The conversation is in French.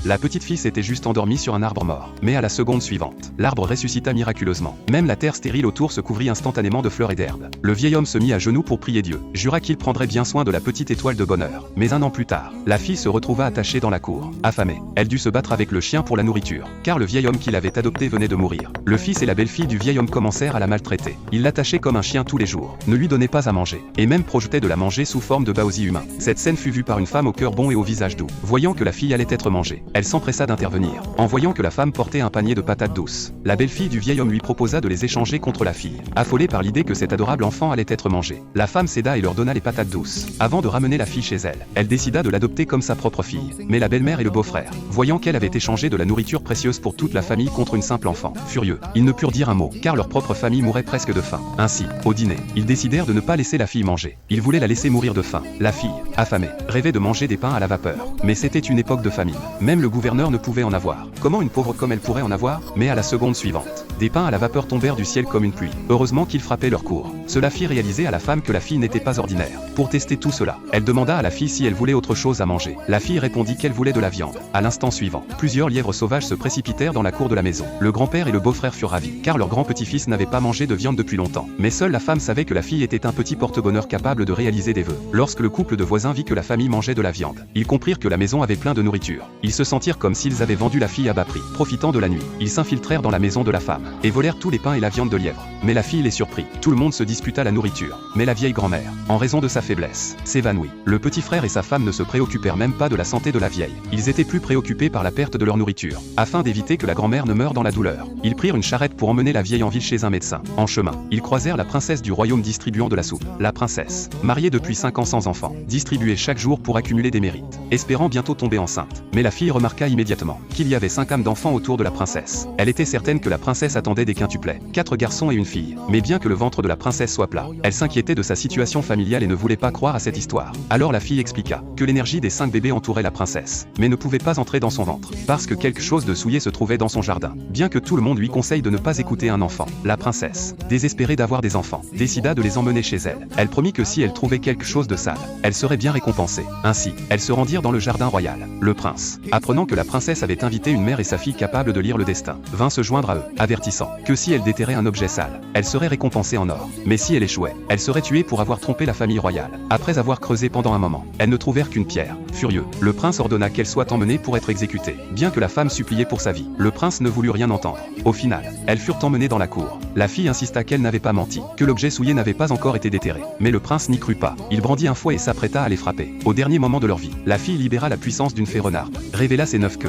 La petite fille s'était juste endormie sur un arbre mort. Mais à la seconde suivante, l'arbre ressuscita miraculeusement. Même la terre stérile autour se couvrit instantanément de fleurs et d'herbes. Le vieil homme se mit à genoux pour prier Dieu, jura qu'il prendrait bien soin de la petite étoile de bonheur. Mais un an plus tard, la fille se retrouva attachée dans la cour, affamée. Elle dut se battre avec le chien pour la nourriture, car le vieil homme qui l'avait adoptée venait de mourir. Le fils et la belle-fille du vieil homme commencèrent à la maltraiter. Ils l'attachaient comme un chien tous les jours, ne lui donnaient pas à manger, et même projetaient de la manger sous forme de baozi humain. Cette scène fut vue par une femme au cœur bon et au visage doux. Voyant que la fille allait être mangée, elle s'empressa d'intervenir. En voyant que la femme portait un panier de patates douces, la belle-fille du vieil homme lui proposa de les échanger contre la fille. Affolée par l'idée que cet adorable enfant allait être mangé, la femme céda et leur donna les patates douces, avant de ramener la fille chez elle. Elle décida de l'adopter comme sa propre fille. Mais la belle-mère et le beau-frère, voyant qu'elle avait échangé de la nourriture précieuse pour toute la famille contre une simple enfant, furieux, ils ne purent dire un mot, car leur propre famille mourait presque de faim. Ainsi, au dîner, ils décidèrent de ne pas laisser la fille manger. Ils voulaient la laisser mourir de faim. La fille, affamée, rêvait de manger des pains à la vapeur. Mais c'était une époque de famine. Même le gouverneur ne pouvait en avoir. Comment une pauvre comme elle pourrait en avoir? Mais à la seconde suivante, des pains à la vapeur tombèrent du ciel comme une pluie. Heureusement qu'ils frappaient leur cour. Cela fit réaliser à la femme que la fille n'était pas ordinaire. Pour tester tout cela, elle demanda à la fille si elle voulait autre chose à manger. La fille répondit qu'elle voulait de la viande. À l'instant suivant, plusieurs lièvres sauvages se précipitèrent dans la cour de la maison. Le grand-père et le beau-frère furent ravis, car leur grand-petit-fils n'avait pas mangé de viande depuis longtemps. Mais seule la femme savait que la fille était un petit porte-bonheur capable de réaliser des vœux. Lorsque le couple de voisins vit que la famille mangeait de la viande, ils comprirent que la maison avait plein de nourriture. Ils se sentirent comme s'ils avaient vendu la fille à bas prix. Profitant de la nuit, ils s'infiltrèrent dans la maison de la femme et volèrent tous les pains et la viande de lièvre. Mais la fille les surprit. Tout le monde se disputa la nourriture. Mais la vieille grand-mère, en raison de sa faiblesse, s'évanouit. Le petit frère et sa femme ne se préoccupèrent même pas de la santé de la vieille. Ils étaient plus préoccupés par la perte de leur nourriture. Afin d'éviter que la grand-mère ne meure dans la douleur, ils prirent une charrette pour emmener la vieille en ville chez un médecin. En chemin, ils croisèrent la princesse du royaume distribuant de la soupe. La princesse, mariée depuis 5 ans sans enfant, distribuait chaque jour pour accumuler des mérites, espérant bientôt tomber enceinte. Mais la fille remarqua immédiatement qu'il y avait 5 âmes d'enfants autour de la princesse. Elle était certaine que la princesse attendait des quintuplets, 4 garçons et une fille. Mais bien que le ventre de la princesse soit plat, elle s'inquiétait de sa situation familiale et ne voulait pas croire à cette histoire. Alors la fille expliqua que l'énergie des 5 bébés entourait la princesse, mais ne pouvait pas entrer dans son ventre, parce que quelque chose de souillé se trouvait dans son jardin. Bien que tout le monde lui conseille de ne pas écouter un enfant, la princesse, désespérée d'avoir des enfants, décida de les emmener chez elle. Elle promit que si elle trouvait quelque chose de sale, elle serait bien récompensée. Ainsi, elles se rendirent dans le jardin royal. Le prince, apprenant que la princesse avait invité une mère et sa fille capables de lire le destin, vint se joindre à eux, avertissant que si elle déterrait un objet sale, elle serait récompensée en or. Mais si elle échouait, elle serait tuée pour avoir trompé la famille royale. Après avoir creusé pendant un moment, elles ne trouvèrent qu'une pierre. Furieux, le prince ordonna qu'elle soit emmenée pour être exécutée. Bien que la femme suppliait pour sa vie, le prince ne voulut rien entendre. Au final, elles furent emmenées dans la cour. La fille insista qu'elle n'avait pas menti, que l'objet souillé n'avait pas encore été déterré. Mais le prince n'y crut pas. Il brandit un fouet et s'apprêta à les frapper. Au dernier moment de leur vie, la fille libéra la puissance d'une fée renarde, révéla ses 9 queues,